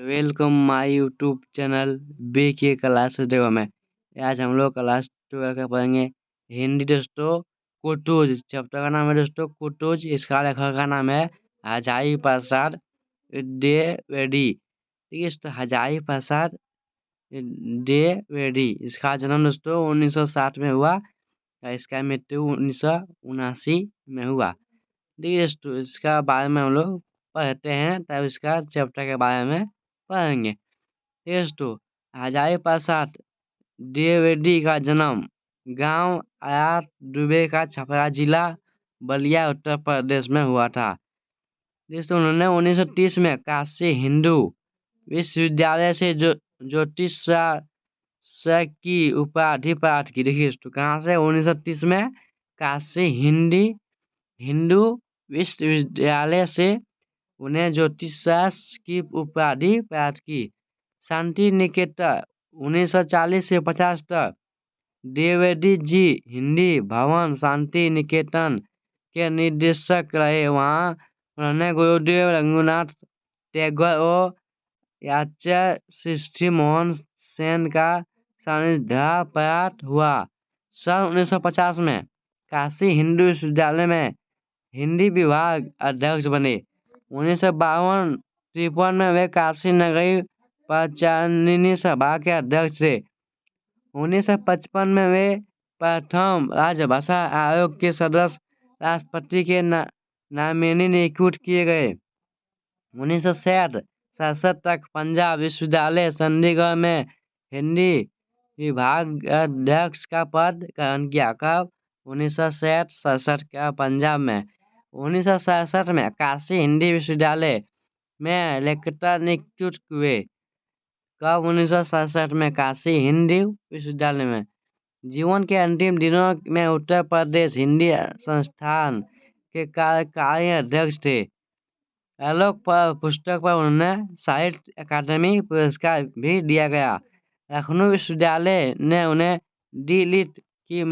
Welcome my YouTube channel B K class देखो में। आज हम लोग क्लास 12 का पढ़ेंगे हिंदी दोस्तों। कुटुज चैप्टर का नाम है दोस्तों कुटुज। इसका लेखक का नाम है हजारी प्रसाद द्विवेदी। ठीक है दोस्तों, हजारी प्रसाद द्विवेदी। इसका जन्म दोस्तों 1960 में हुआ और इसका मृत्यु 1979 में हुआ। ठीक है दोस्तों, इसका बारे में हम लोग पढ़ते हैं तब इसका चैप्टर के बारे में पढ़ेंगे। दोस्तों, हजारी प्रसाद द्विवेदी का जन्म गांव आयात दुबे का छपरा जिला बलिया उत्तर प्रदेश में हुआ था। दोस्तों, उन्होंने 1930 में काशी हिंदू विश्वविद्यालय से ज्योतिष शास्त्र की उपाधि प्राप्त की। देखिए दोस्तों, कहाँ से 1930 में काशी हिंदू विश्वविद्यालय से उन्हें ज्योतिष शास्त्र की उपाधि प्राप्त की। शांति निकेतन 1940 से 50 तक द्विवेदी जी हिंदी भवन शांति निकेतन के निदेशक रहे। वहाँ उन्होंने गुरुदेव रघुनाथ टैगोर और आचार्य सृष्टि मोहन सेन का सानिध्य प्राप्त हुआ। सन 1950 में काशी हिंदू विश्वविद्यालय में हिंदी विभाग अध्यक्ष बने। 1952-53 में वे काशी नगरी पाचानिनी सभा के अध्यक्ष थे। 1955 में वे प्रथम राजभाषा आयोग के सदस्य राष्ट्रपति के नामिनी नियुक्त किए गए। 1967 तक पंजाब विश्वविद्यालय चंडीगढ़ में हिंदी विभाग अध्यक्ष का पद ग्रहण किया। कब? 1967 का पंजाब में। 1967 में काशी हिंदी विश्वविद्यालय में लेक्चरर नियुक्त हुए। कब? 1967 में काशी हिंदी विश्वविद्यालय में। जीवन के अंतिम दिनों में उत्तर प्रदेश हिंदी संस्थान के कार्यकारी अध्यक्ष थे। आलोक पुस्तक पर उन्हें साहित्य अकादमी पुरस्कार भी दिया गया। लखनऊ विश्वविद्यालय ने उन्हें डी लिट की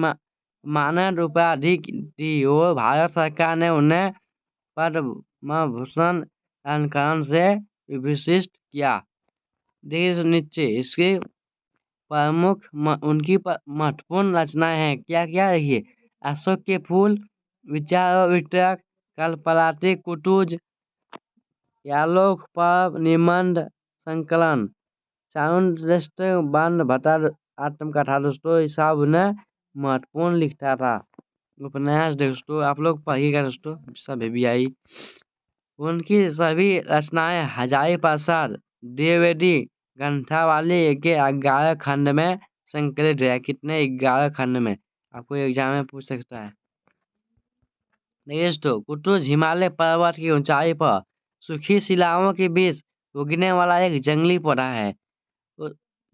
मानद उपाधि दी और भारत सरकार ने उन्हें पद्म भूषण अलंकरण से विभूषित किया। देखिए नीचे इसके प्रमुख उनकी महत्वपूर्ण रचनाएं हैं। क्या क्या? देखिए, अशोक के फूल, विचार और वितरक, कल्पलाती कुटुज, आलोक पर्व, निबंध संकलन, चाणूर बांध भट्टा आत्मकथा। दोस्तों, ये सब ने महत्वपूर्ण लिखता था। उपन्यास दोस्तों आप लोग पढ़िएगा दोस्तों, सब भी आई। उनकी सभी रचनाएं हजारी प्रसाद द्विवेदी ग्रंथावली के 11 खंड में संकलित है। कितने? 11 खंड में। आपको एग्जाम में पूछ सकता है। दोस्तों, कुटुज हिमालय पर्वत की ऊंचाई पर सूखी शिलाओं के बीच उगने वाला एक जंगली पौधा है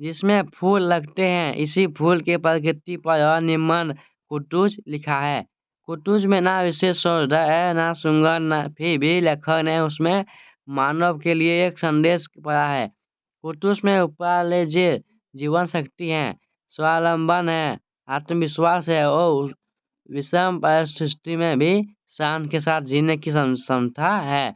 जिसमें फूल लगते हैं। इसी फूल के प्रकृति पर निबंध कुटुज लिखा है। कुटुज में ना विशेष सौंदर्य है ना सुंदर, ना फिर भी लेखक ने उसमें मानव के लिए एक संदेश पढ़ा है। कुटुज में उपराजे जीवन शक्ति है, स्वावलंबन है, आत्मविश्वास है और विषम परिस्थिति में भी शान के साथ जीने की क्षमता है।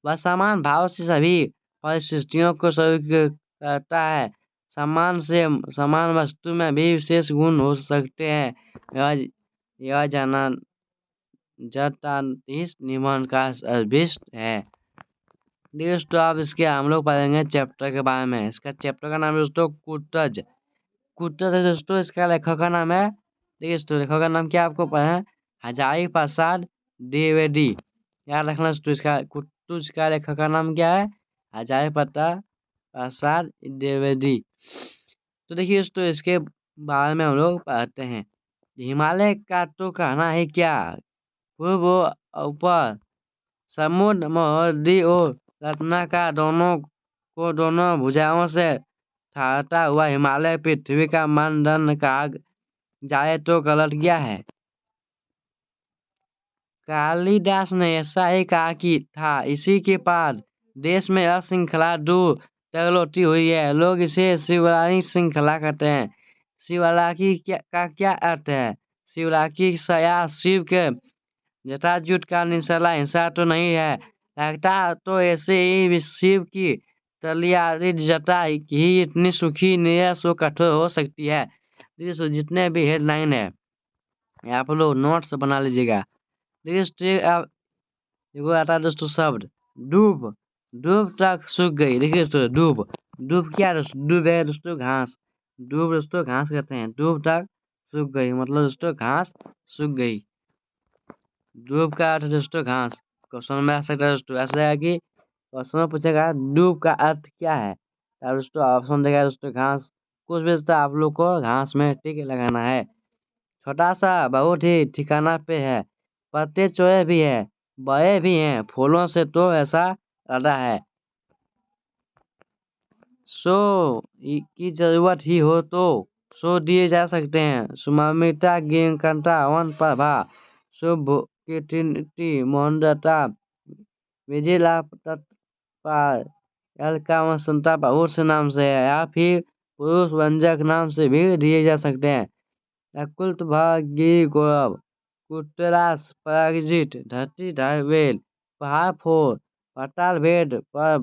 वह समान भाव से सभी परिस्थितियों को स्वीकार करता है। समान वस्तु में भी विशेष गुण हो सकते हैं। यह जाना इस निबंध का अभिष्ट है। दोस्तों, अब इसके हम लोग पढ़ेंगे चैप्टर के बारे में। इसका चैप्टर का नाम है दोस्तों कुटज। कुटज है दोस्तों, इसका लेखक का नाम है। देखिए दोस्तों, लेखक का नाम क्या आपको पढ़ा है? हजारी प्रसाद द्विवेदी। याद रखना दोस्तों, इसका कुटुज का लेखक का नाम क्या है? हजारी प्रसाद द्विवेदी। तो देखिए दोस्तों, इसके बारे में हम लोग पढ़ते हैं। हिमालय का तो कहना है क्या, पूर्व ऊपर समुद्र महाद्वी और रत्ना का दोनों भुजाओं से ठहरता हुआ हिमालय पृथ्वी का मानदंड कहा जाए तो गलत क्या है? कालिदास ने ऐसा ही कहा कि था। इसी के बाद देश में अश्रृंखला दूर तगलौटी हुई है। लोग इसे शिवरात्रि श्रृंखला कहते हैं। शिवरात्रि का क्या अर्थ है? शिवरात्रि या शिव के जटाजूट का निशाला हिंसा तो नहीं है। लगता तो ऐसे ही शिव की टलियारी जटा ही इतनी सुखी नियस व कठोर हो सकती है। देखिए दोस्तों, जितने भी हेडलाइन है आप लोग नोट्स बना लीजिएगा। देखिए दोस्तों, देखो आता है दोस्तों शब्द डूब। डूब तक सूख गई। देखिए दोस्तों, डूब। डूब क्या है दोस्तों? डूब है दोस्तों घास। डूब दोस्तों घास कहते हैं। डूब तक सूख गई मतलब दोस्तों घास सूख गई। डूब का अर्थ दोस्तों घास। क्वेश्चन में आ सकता है दोस्तों, ऐसा है कि क्वेश्चन में पूछेगा डूब का अर्थ क्या है, तो दोस्तों ऑप्शन देगा दोस्तों घास। कुछ भी दोस्तों आप लोग को घास में टिक लगाना है। छोटा सा बहुत ही ठिकाना पे है, पत्ते चोए भी है, बड़े भी हैं, फूलों से तो ऐसा लदा है। सो की जरूरत ही हो तो सो दिए जा सकते हैं। सुमामिता गिंकंता वन प्रभा शुभ कीर्ति मोहनदत्ता विजिला तत्पाल का संता बहुत से नाम से है, या फिर पुरुष व्यंजक नाम से भी दिए जा सकते हैं। अकुल्त भागी गौरव कुटरास पराजित धरती ढावेल पहाड़ फोर पाताल भेद पर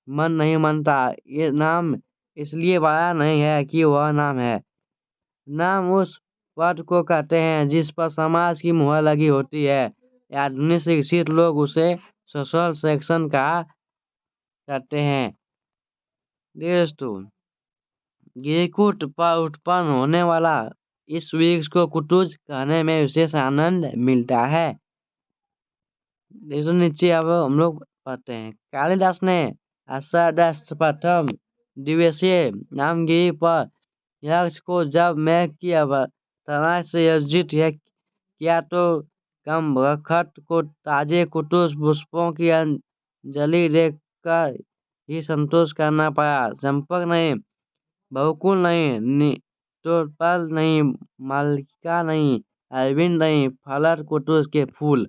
मन नहीं मनता। ये नाम इसलिए बड़ा नहीं है कि वह नाम है। नाम उस पद को कहते हैं जिस पर समाज की मुहर लगी होती है। आधुनिक शिक्षित लोग उसे सोशल सेक्शन कहा करते हैं। दोस्तों, गिरकुट पर उत्पन्न होने वाला इस वृक्ष को कुटुज कहने में विशेष आनंद मिलता है। देखो नीचे अब हम लोग पढ़ते हैं। कालिदास ने अष्टादश प्रथम दिवसीय नामगिरी पर यक्ष को जब मैं की अवतारणा से अर्जित है किया तो कम बखत को ताजे कुटुस पुष्पों की अंजलि देकर ही संतोष करना पड़ा। चंपक नहीं, बहुकुल नहीं, तोड़पाल नहीं, मालिका नहीं, अरविंद नहीं, फलर कुटुस के फूल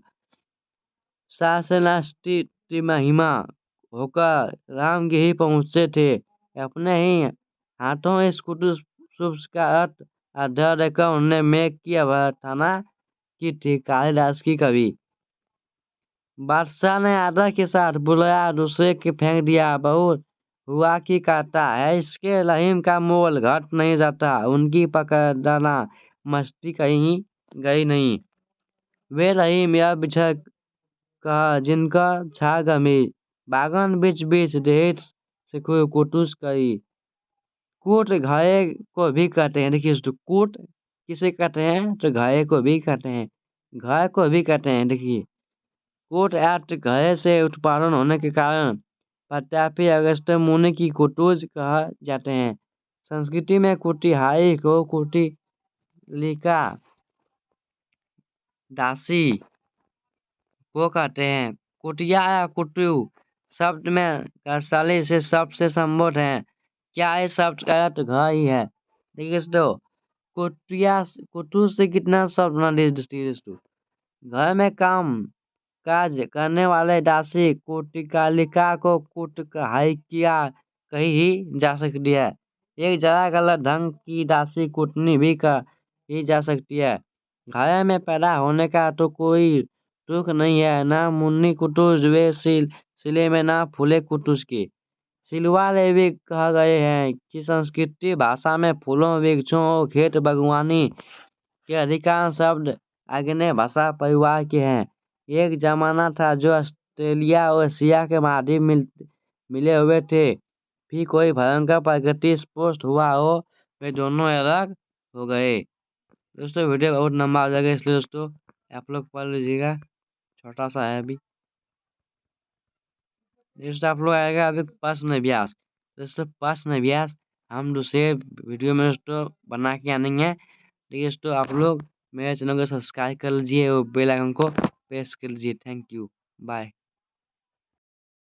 शासनास्ति महिमा होकर रामगिरी पहुँचे थे। अपने ही हाथों इस कुटुस का अर्थ अध्यय देकर उन्होंने मेघ की अभ्यर्थना की थी। कालिदास की कवि। बादशाह ने आदर के साथ बुलाया, दूसरे के फेंक दिया, बहुत हुआ की कहता है इसके रहीम का मोल घट नहीं जाता। उनकी पकड़ना मस्ती कहीं गई नहीं। वे रहीम यह बिछड़ कहा जिनका छा गमी बागन बीच बीच देहित से कुटुस करी। कूट घाये को भी कहते हैं। देखिए दोस्तों, कूट किसे कहते हैं तो घाये को भी कहते हैं, घाय को भी कहते हैं। देखिए कूट आर्ट घाये से उत्पादन होने के कारण प्रत्यापी अगस्त मुनि की कुटुज कहा जाते हैं। संस्कृति में कुटिहाई को कुटी लिका दासी को कहते हैं। कुटिया या कुटु शब्द में टकसाली से शब्द से संबोध है। क्या इस शब्द का अर्थ घर ही है? देखिए दोस्तों, कुटिया कुटु से कितना शब्द बना दोस्तों। घर में काम काज करने वाले दासी कुटिकालिका को कुटहाइकिया कही ही जा सकती है। एक जरा गलत ढंग की दासी कुटनी भी कही जा सकती है। घर में पैदा होने का तो कोई दुख नहीं है, ना मुन्नी कुटुज वे सिले में ना फूले कुटुज के। सिलवाले भी कह गए हैं कि संस्कृति भाषा में फूलों वृक्षों और खेत बागवानी के अधिकांश शब्द आग्नेय भाषा परिवार के हैं। एक जमाना था जो ऑस्ट्रेलिया और एशिया के महाद्वीप मिले हुए थे, फिर कोई भयंकर प्रगति स्पष्ट हुआ हो, वे दोनों अलग हो गए। दोस्तों वीडियो बहुत लंबा हो जाएगा, इसलिए दोस्तों आप लोग पढ़ लीजिएगा, छोटा सा है अभी। दोस्तों आप लोग आएगा अभी प्रश्न अभ्यास। दोस्तों प्रश्न अभ्यास हम दूसरे वीडियो में दोस्तों बना के आनेंगे। देखिए दोस्तों, आप लोग मेरे चैनल को सब्सक्राइब कर लीजिए और बेल आइकन को प्रेस कर लीजिए। Thank you, bye.